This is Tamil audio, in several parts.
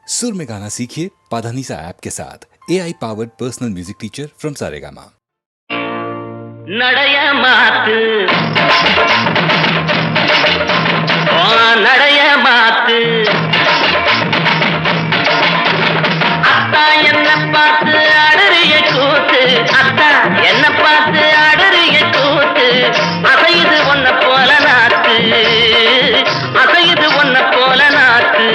सुर में गाना सीखिए पाधानीसा ऐप के साथ AI powered personal music teacher from Saregama. நடைய மாத்து நடைய மாத்து அத்தா என்ன பார்த்து ஆடுறிய கூத்து அத்தா என்ன பார்த்து ஆடுறிய கூத்து அசையுது ஒன்ன போல நாத்து அசையுது ஒன்ன போல நாத்து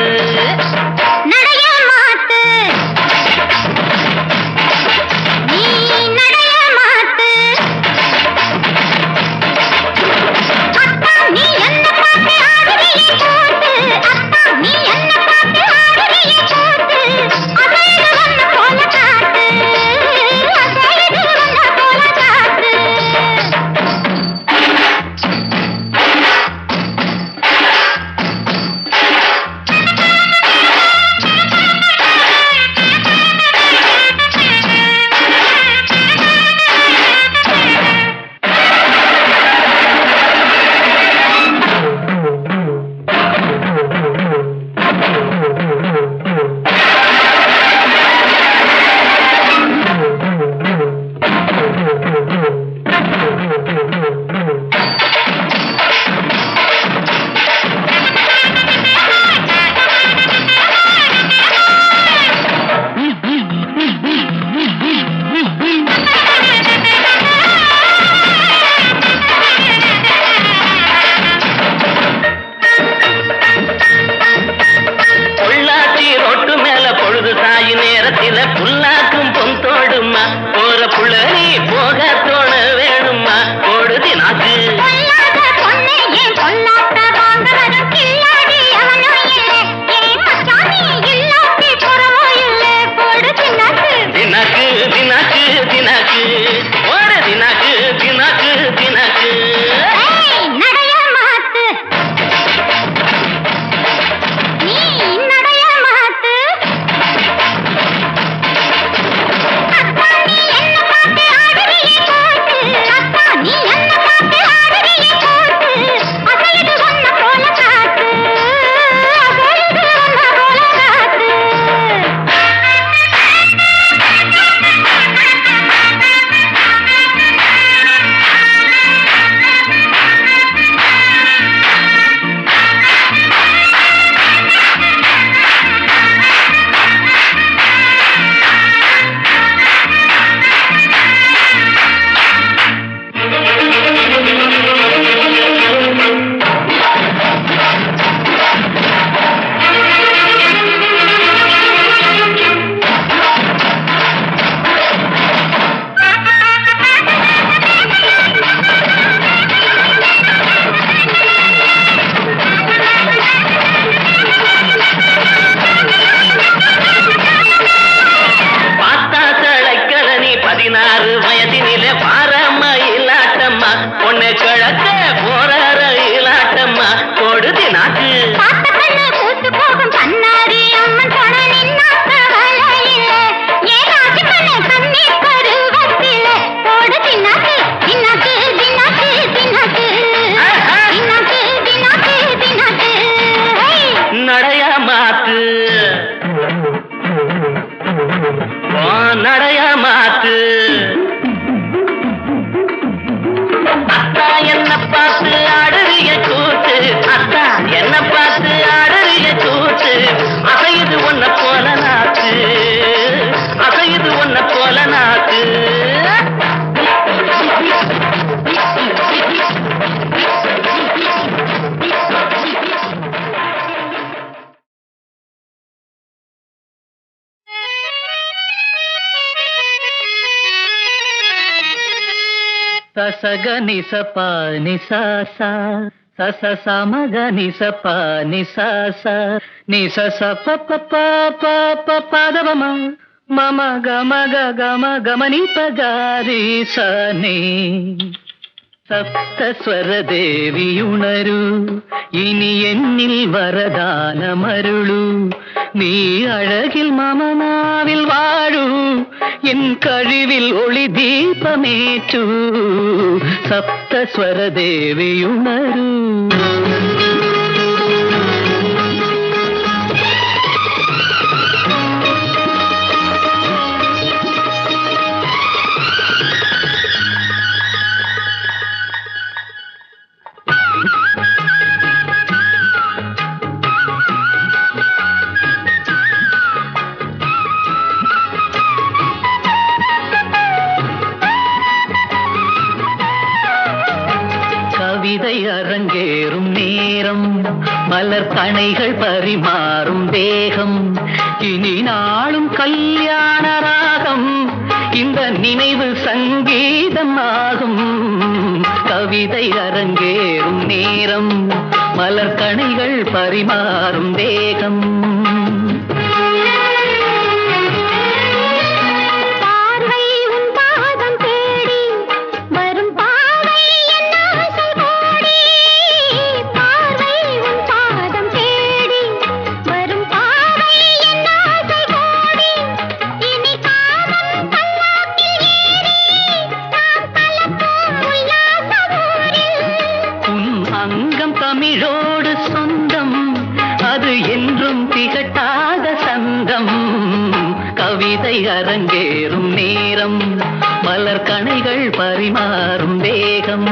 புல்லாக்கும் பொந்தோடுமா போற புள்ள நீ போக தோண வேணுமா போடுதி நாக்கு தினாக்கு தினாக்கு தினாக்கு ஒரு தினாக்கு தினாக்கு தினாக்கு வயதினிலே பாரம்மா இல்லாட்டம்மா பொண்ணு கிழக்க போறார இல்லாட்டம்மா கொடுதி நாக்கு நடைய மாத்து நடைய மாத்து அத்தா என்ன பார்த்து ஆடுறிய கூத்து அத்தா என்ன பார்த்து ஆடுறிய கூத்து அசையுது ஒன்ன போல நாக்கு அசையுது ஒன்ன போல நாக்கு ససగ నిసప నిసాస సస సమగ నిసప నిసాస నిసస పప పప పదవమ మమ గమ గమ గమని పగారి సని സപ്തസ്വര ദേവിയുണരൂ ഇനി എന്നിൽ വരദാനമരുളൂ നീ അഴകിൽ മമനാവിൽ വാഴൂ എൻ കഴിവിൽ ഒളി ദീപമേറ്റൂ സപ്തസ്വര ദേവിയുണരൂ கணைகள் பரிமாறும் தேகம் இனி நாளும் கல்யாண ராகம் இந்த நினைவு சங்கீதம் ஆகும் கவிதை அரங்கேறும் நேரம் மலர் கணைகள் பரிமாறும் தேகம் தமிழோடு சொந்தம் அது என்றும் திகட்டாத சந்தம் கவிதை அரங்கேறும் நேரம் மலர் கணைகள் பரிமாறும் வேகம்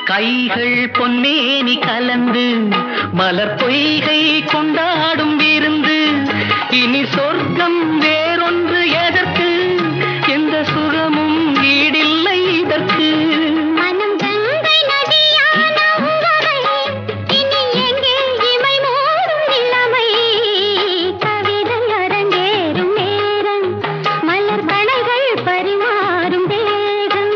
கைகள் பொன்னேனி கலந்து மலர் பொய்கை கொண்டாடும் விருந்து இனி சொர்க்கம் வேறொன்று எதற்கு எந்த சுகமும் ஈடில்லை இதற்கு மனம் கங்கை நதியான உங்களை இனி எங்கே இமை மூடும் இளமை கவிதை அரங்கேறும் நேரம் மலர் கணைகள் பரிமாறும் வேகம்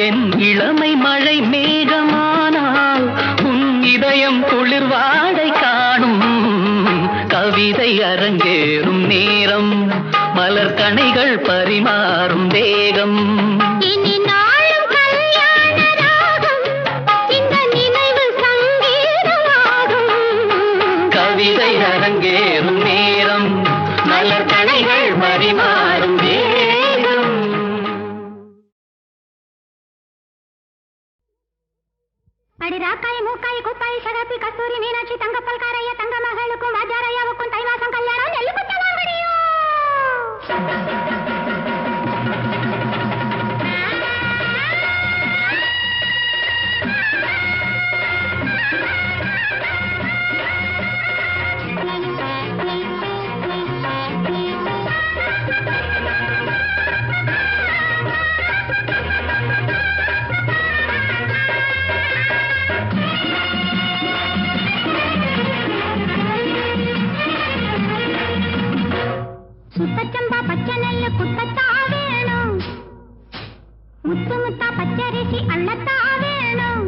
என் இளமை மழை மேகமானால் உன் இதயம் குளிர் வாடை காணும் கவிதை அரங்கேறும் நேரம் மலர் கணைகள் பரிமாறும் வேகம் இனி நாளும் கல்யாண ராகம் இந்த நினைவு சங்கீதமாகும் கவிதை அரங்கேறும் நேரம் மலர் கணைகள் பரிமாறும் வேகம் அடி ராக்காய் மூக்காய் குப்பாய் சகப்பி கஸ்தூரி மீனாட்சி தங்கப்பல் காரைய தங்க மகளுக்கும் வாஜாரையாவுக்கும் தை மாசம் கல்யாணம் நெல்லு குத்த வாங்கடியோ சுத்தச்சம்பா பச்சை நெல்லு குத்தத்தா வேணும் முத்து முத்தா பச்சரிசி அள்ளத்தா வேணும்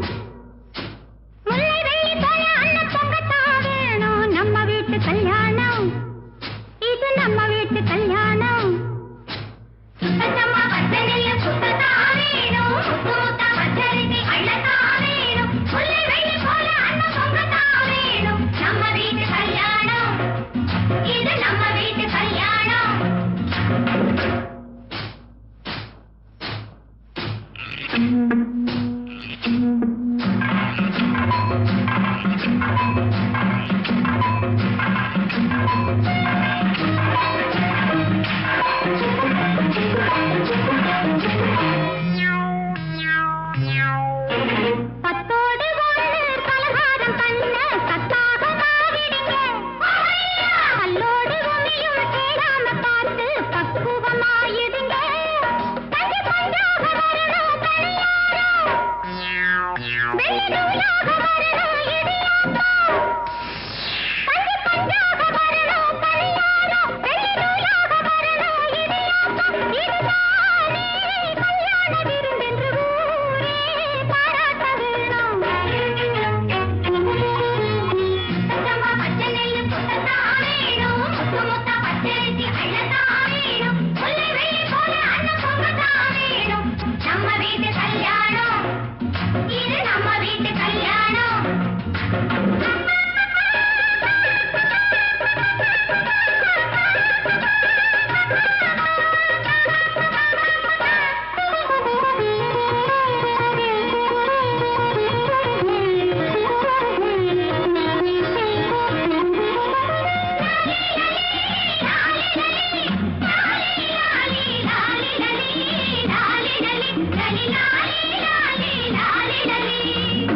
முல்லை வெள்ளி போல அண்ணன் பொங்கத்தா வேணும் நம்ம வீட்டு கல்யாணம் இது நம்ம வீட்டு கல்யாணம் சுத்தச்சம்பா பச்சை நெல்லு குத்தத்தா வேணும் முத்து முத்தா பச்சரிசி அள்ளத்தா வேணும் முல்லை வெள்ளி போல அண்ணன் பொங்கத்தா வேணும் நம்ம வீட்டு கல்யாணம் இது நம்ம வீட்டு கல்யாணம்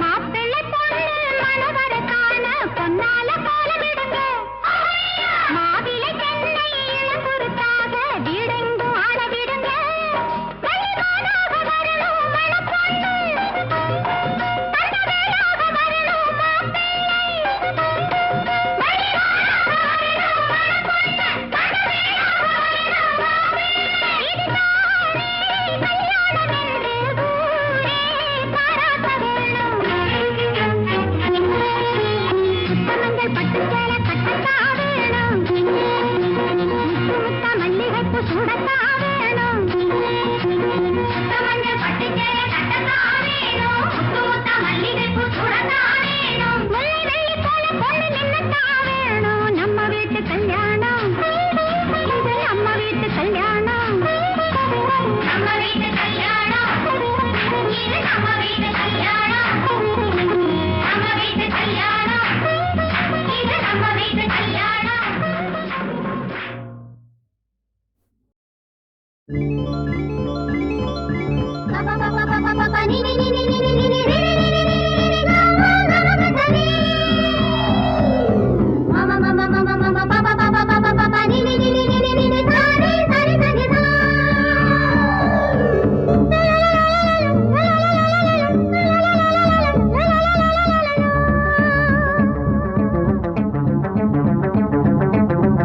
மாப்பிள்ளை பொண்ணு மணவர காண பொன்னால கோலமிடுங்க. மாவிலை சென்னை இளங்குருத்தாக வீடெங்கும் ஆட விடுங்க. மணிமானாக வரணும் மணப்பொண்ணு, தங்கவேலாக வரணும் மாப்பிள்ளை. மணிமானாக வரணும் மணப்பொண்ணு, தங்கவேலாக வரணும் மாப்பிள்ளை. இதுதானே கல்யாணம் என்று ஊரே பாராட்ட வேணும். புத்தமஞ்சள் பட்டு சேலை கட்டத்தா வேணும். முத்து முத்தா மல்லிகைப்பூ சூடத்தா வேணும். புத்தமஞ்சள் பட்டு சேலை கட்டத்தா வேணும். முத்து முத்தா மல்லிகைப்பூ சூடத்தா வேணும். முல்லை வெள்ளி போல பொண்ணு நின்னத்தா வேணும். நம்ம வீட்டு கல்யாணம் இது நம்ம வீட்டு கல்யாணம். நம்ம வீட்டு கல்யாணம் இது நம்ம வீட்டு கல்யாணம். நம்ம வீட்டு கல்யாணம் இது நம்ம வீட்டு கல்யாணம்.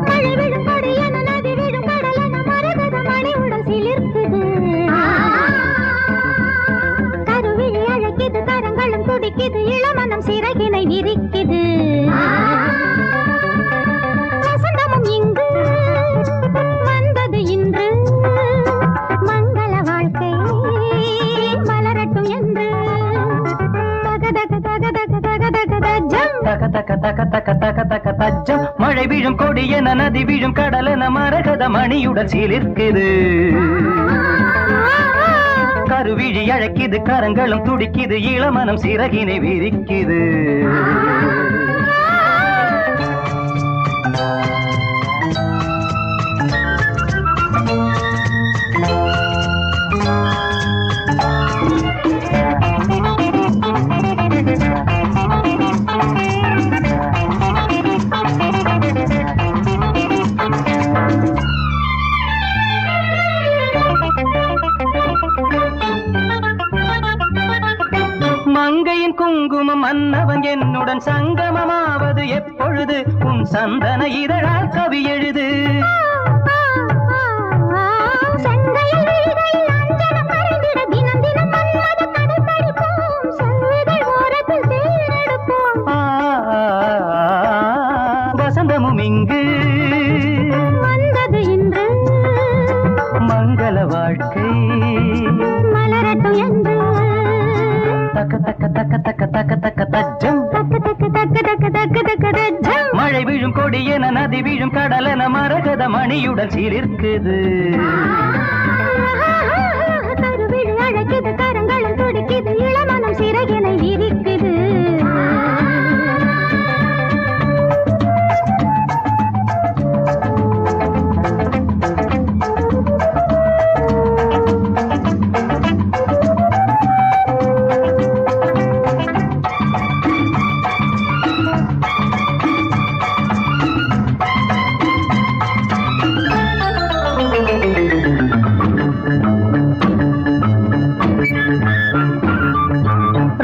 மழை விழும் கொடியென நதி விழும் கடலென மரகத மணி உடல் சிலிர்க்குது. கருவிழி அழைக்குது, கரங்களும் துடிக்குது, இளமனம் சிறகினை விரிக்குது. வசந்தமும் இங்கு வந்தது இன்று, மங்கள வாழ்க்கை மலரட்டும் என்று. தகதக தகதக தகதக தஜம். தக தக தக தக தக தக தஜம். மழை வீழும் கொடி என நதி வீழும் கடல் என மரகத மணியுடன் சீலிருக்குது. கருவிழி அழைக்குது, கரங்களும் துடிக்குது, இளமனம் சிறகினை விரிக்குது. மங்கையின் குங்குமம் மன்னவன் என்னுடன் சங்கமமாவது எப்பொழுது? உன் சந்தன இதழால் கவி எழுது. செங்கையில் விழிகளில் அஞ்சனம் மறைந்திட தினம் தினம் மன்மத கதை படிப்போம். செவ்விதழ் ஓரத்தில் தேனெடுப்போம். வசந்தமும் இங்கு வந்தது இன்று, மங்கள வாழ்க்கை மலரட்டும் என்று. தக்க தக்க தக்க தக்க தக்க தக்க தஜம். தக்கு தக்கு தக்கு தக்கு தக்கு தக்கு தஜம். மழை வீழும் கொடி என நதி வீழும் கடல் என மரகத மணியுடன் சீலிருக்குது. கருவிழி அழைக்குது, கரங்களும் துடிக்குது, இளமனம் சிறகினை விரிக்குது.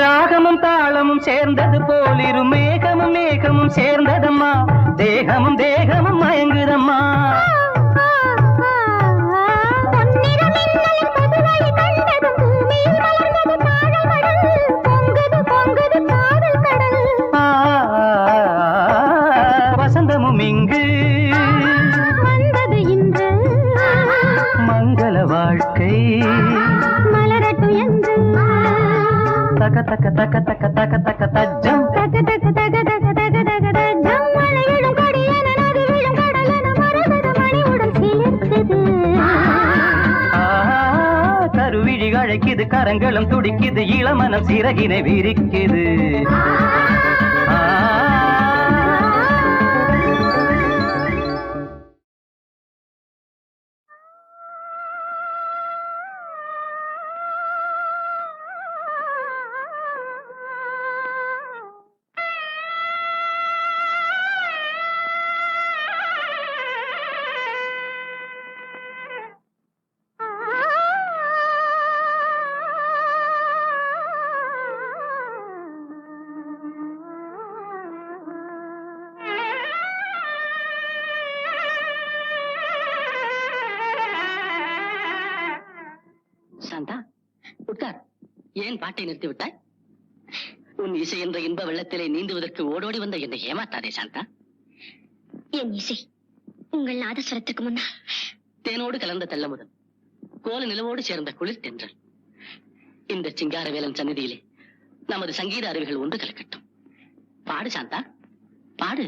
ராகமும் தாளமும் சேர்ந்தது போலிரு மேகமும் மேகமும் சேர்ந்ததம்மா. தேகமும் தேகமும் மயங்குதம்மா. பொன்னிற மின்னலின் புதுவழி கண்டதும் பூமியில் மலர்ந்தது தாழமடல். பொங்குது பொங்குது காதல் கடல். வசந்தமும் இங்கு வந்தது இன்று, மங்கள வாழ்க்கை மலரட்டும் என்று. தக்க தக்க தக்க தக்க தக்க தக்க தஜம். தக தக தக தக தக தக தஜம். மழை விழும் கொடியென நதி விழும் கடலென மரகத மணி உடல் சிலிர்க்குது. கருவிழி அழைக்குது, கரங்களும் துடிக்குது, இளமனம் சிறகினை விரிக்குது. உட்கார். ஏன் பாட்டை நிறுத்தி விட்டாய்? உன் இசை என்ற இன்ப வெள்ளத்திலே நீந்துவதற்கு ஓடோடி வந்த என்னை ஏமாத்தாதே சாந்தா. என் இசை உங்கள் நாதஸ்வரத்துக்கு முன்னால் தேனோடு கலந்த தெள்ளமுதல், கோல நிலவோடு சேர்ந்த குளிர் தென்றல். இந்த சிங்காரவேலன் சந்நிதியிலே நமது சங்கீத அருவிகள் ஒன்று கலக்கட்டும். பாடு சாந்தா, பாடு.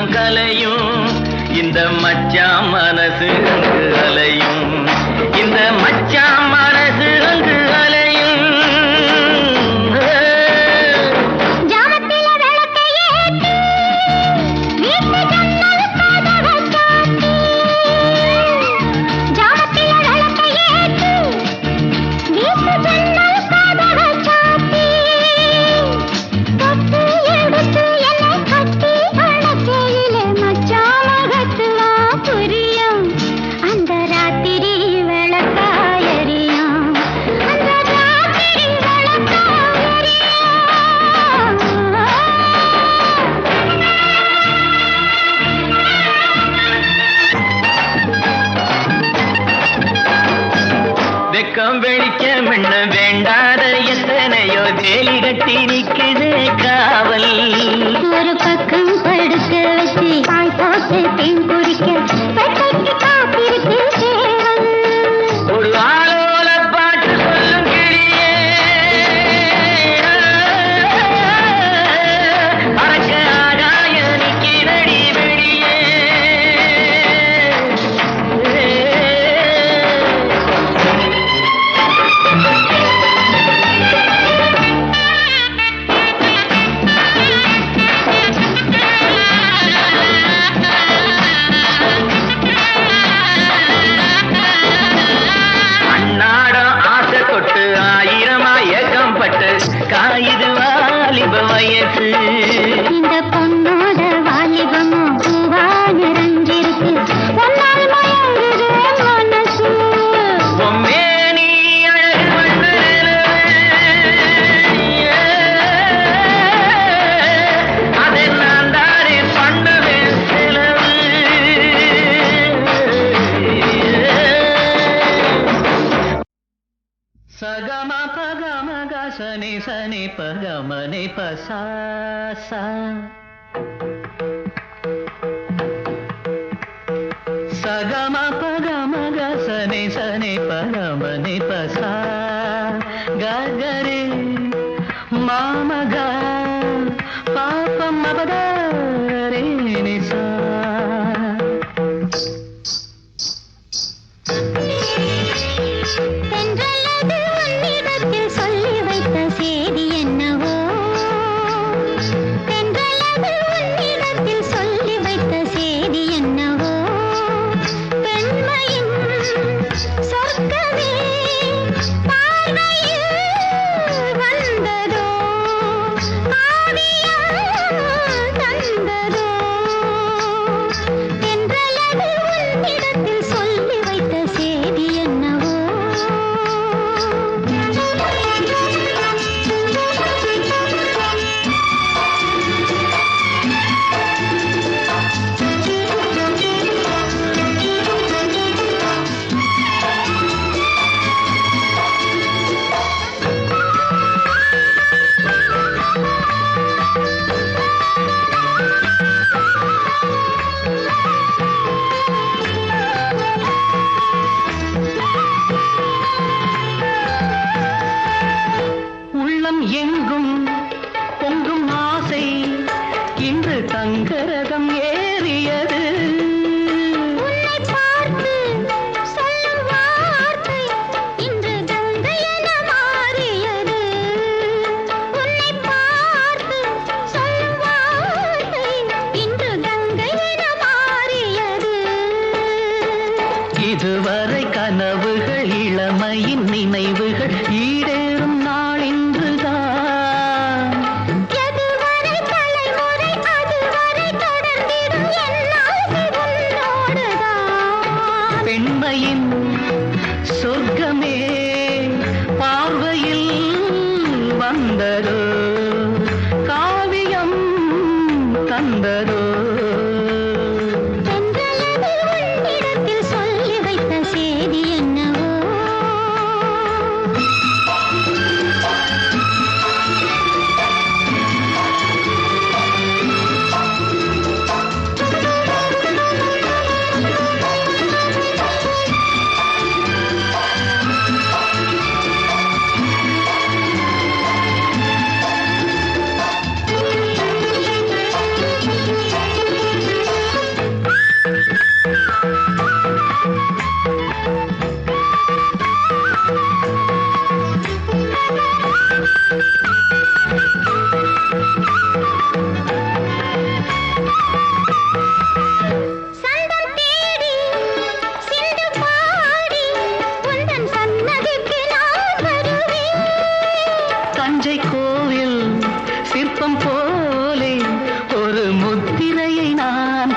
தூக்கம் கலையும் இந்த மச்சான் மனசு அங்கு அலையும் இந்த மச்சான் மனசு அங்கு அலையும் ஜாமத்தில விளக்கை ஏத்தி வீட்டு ஜன்னல் கதவை சாத்தி ஜாமத்தில விளக்கை ஏத்தி வீட்டு ஜன்னல் கதவை சாத்தி கட்டி எடுத்து என்னை கட்டி அணைக்கையிலே மச்சான் முகத்துவா புரியும் அந்த ராத்திரி விளக்காயறியும் அந்த ராத்திரி விளக்காயறியும் வெக்கம் வெளிச்சம் என்ன வேண்டாத எத்தனையோ வேலி கட்டி நிக்குதே காவல் ஒரு பக்கம் படுக்க வச்சு பாய் போட்டு தேன் குடிக்க பெட்டைக்கு காத்திருக்கு சேவல் ஒரு ஆளோல பாட்டு சொல்லும் கிளியே அறக்க ஆகாய நிக்கிறடி வெளியே அன்னாடம் ஆசை தொட்டு ஆயிரமா ஏக்கம் பட்டு காயுது வாலிப வயசு இந்த பொண்ணோட வாலிபமும் பூவா நிறைஞ்சிருக்கு ஒன்னால் மயங்குது மனசு பொம்மேனி அழகு பண்ணு அதை நான் தானே பண்ணுவேன் செலவு சகம பகம கசனி சனி பகமனி பசா சகம பகம கசனி சனி பகமனி பசா ககரி மாமக பாபம் மபதரே நிசா தென்றலது உன்னிடத்தில் சொல்லி வைத்த செய்தி என்னவோ தென்றலது உன்னிடத்தில் சொல்லி வைத்த செய்தி என்னவோ பெண்மையின் சொர்க்கமே பார்வையில் வந்ததோ ஆவியால் தந்ததோ தென்றலது உன்னிடத்தில் சொல்லி வைத்த செய்தி என்னவோ உள்ளம் எங்கும் பொங்கும் ஆசை இன்று தங்கரதம் ஏறியது உன்னை பார்த்து சொல்லும் வார்த்தை இன்று கங்கை என மாறியது உன்னை பார்த்து சொல்லும் வார்த்தை இன்று கங்கை என மாறியது இதுவரை கனவுகள் இளமையின் நினைவுகள் ஈடேறும் நாள் இன்றுதான் எதுவரை தலைமுறை அதுவரை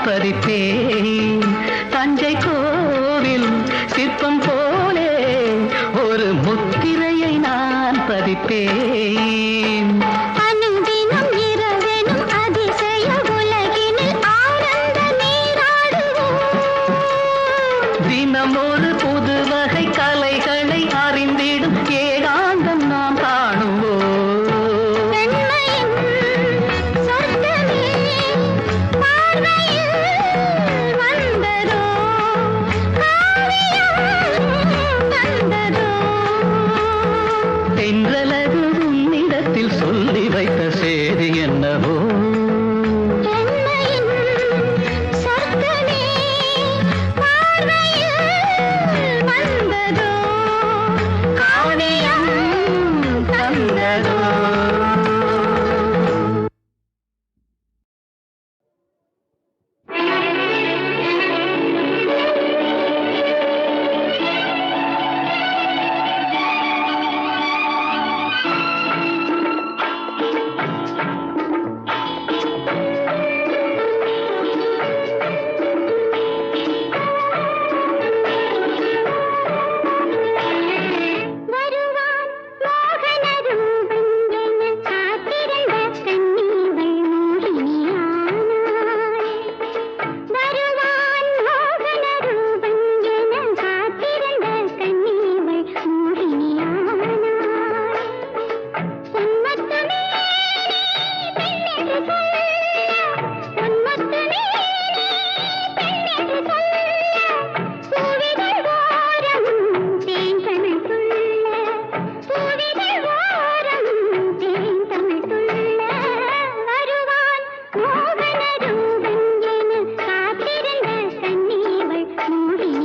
பதிப்பேன். தஞ்சை கோவில் சிற்பம் போலே ஒரு முத்திரையை நான் பதிப்பேன். அனுதினம் இரவெனும் அதிசய உலகினில் ஆனந்த நீராடுவோம். தினம் ஒரு புது வகை கலைகளை அறிந்திடும் ஏகாந்தம் நாம் காணுவோம். பெண்மையின் சொர்க்கமே பார்வையில் வந்ததோ, காவியம் தந்ததோ. தென்றலது உன்னிடத்தில் சொல்லி வைத்த செய்தி என்னவோ. பெண்மையின் சொர்க்கமே பார்வையில் வந்ததோ, காவியம் தந்ததோ. வருவான் மோகன ரூபன் என காத்திருந்த கண்ணீர்கள் மூடினானாய். வருவான் மோகன ரூபன் என காத்திருந்த கண்ணீர்கள் மூடினானாய். பொன்மத்தமே பெண்ணென்று சொல்ல, பொன்மத்தமே பெண்ணென்று சொல்ல, பூவிகள் ஓரம் தேன்தமிழ் துள்ள, பூவிகள் ஓரம் தேன்தமிழ் துள்ள. வருவான் மோகன ரூபன் என காத்திருந்த கண்ணீர்கள்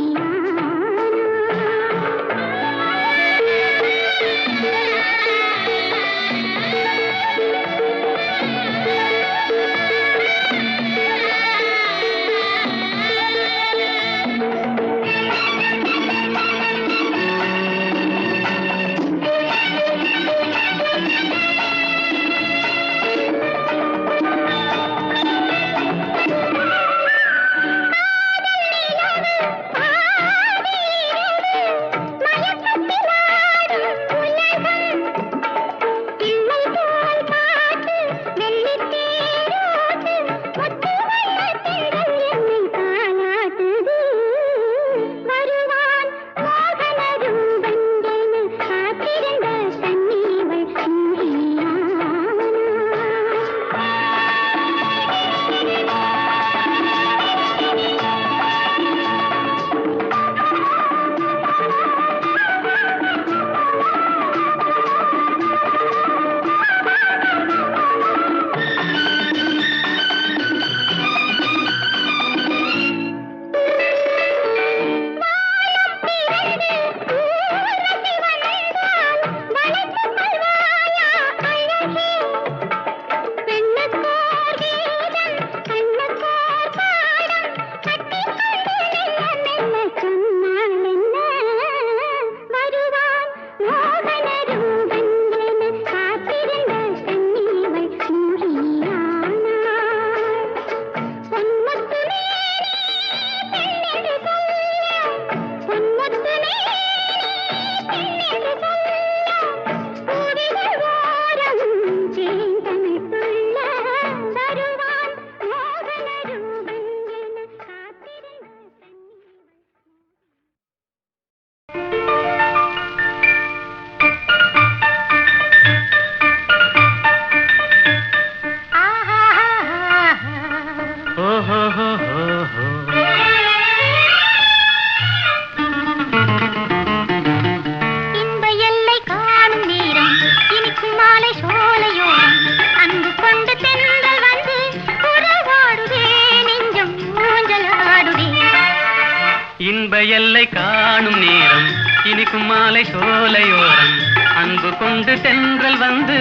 இன்ப எல்லை காணும் நேரம் இனிக்கும் மாலை சோலையோரம் அன்பு கொண்டு தென்றல் வந்து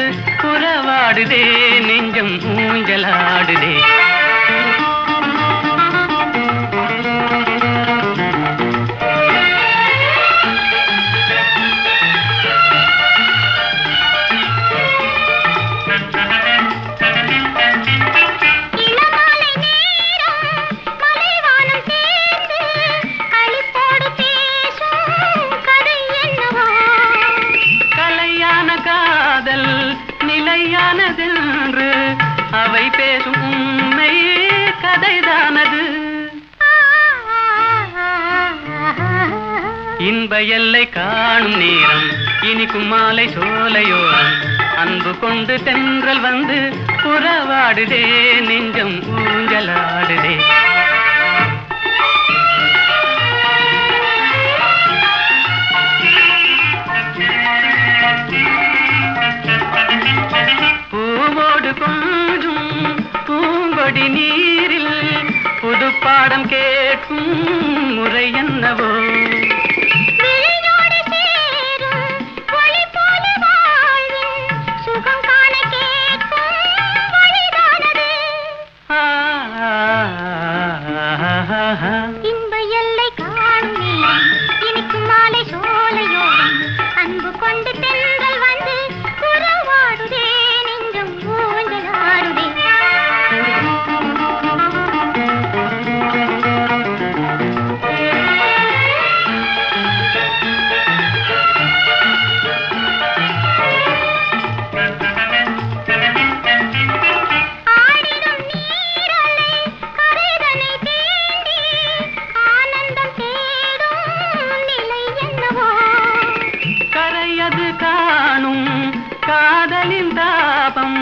உறவாடுதே நெஞ்சம் ஊஞ்சலாடுதே. எல்லை காணும் நேரம் இனிக்கும் மாலை சோலையோரம் அன்பு கொண்டு தென்றல் வந்து புறவாடுதே நெஞ்சம் ஊஞ்சலாடுதே பூவோடு கொஞ்சும் பூங்கொடி நீரில் புது பாடம் கேட்கும் முறை என்னவோ இன்ப எல்லை காணும் இனிக்கும் மாலை சோலையோரம் அன்பு கொண்டு தென்றல் வந்து புறவாடுதே நெஞ்சம் ஊஞ்சலாடுதே காணும் காதலின் தாபம்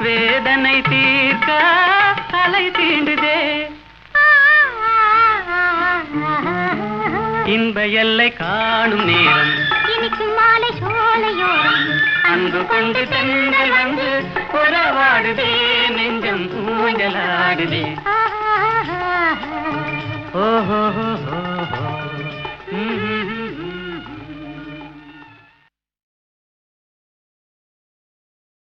வேதனை தீர்க்க தலை தீண்டுதே இன்ப எல்லை காணும் நேரம் இனிக்கும் மாலை சோலையோரம் அன்பு கொண்டு தென்றல் வந்து புறவாடுதே நெஞ்சம் ஊஞ்சலாடுதே ஓஹோ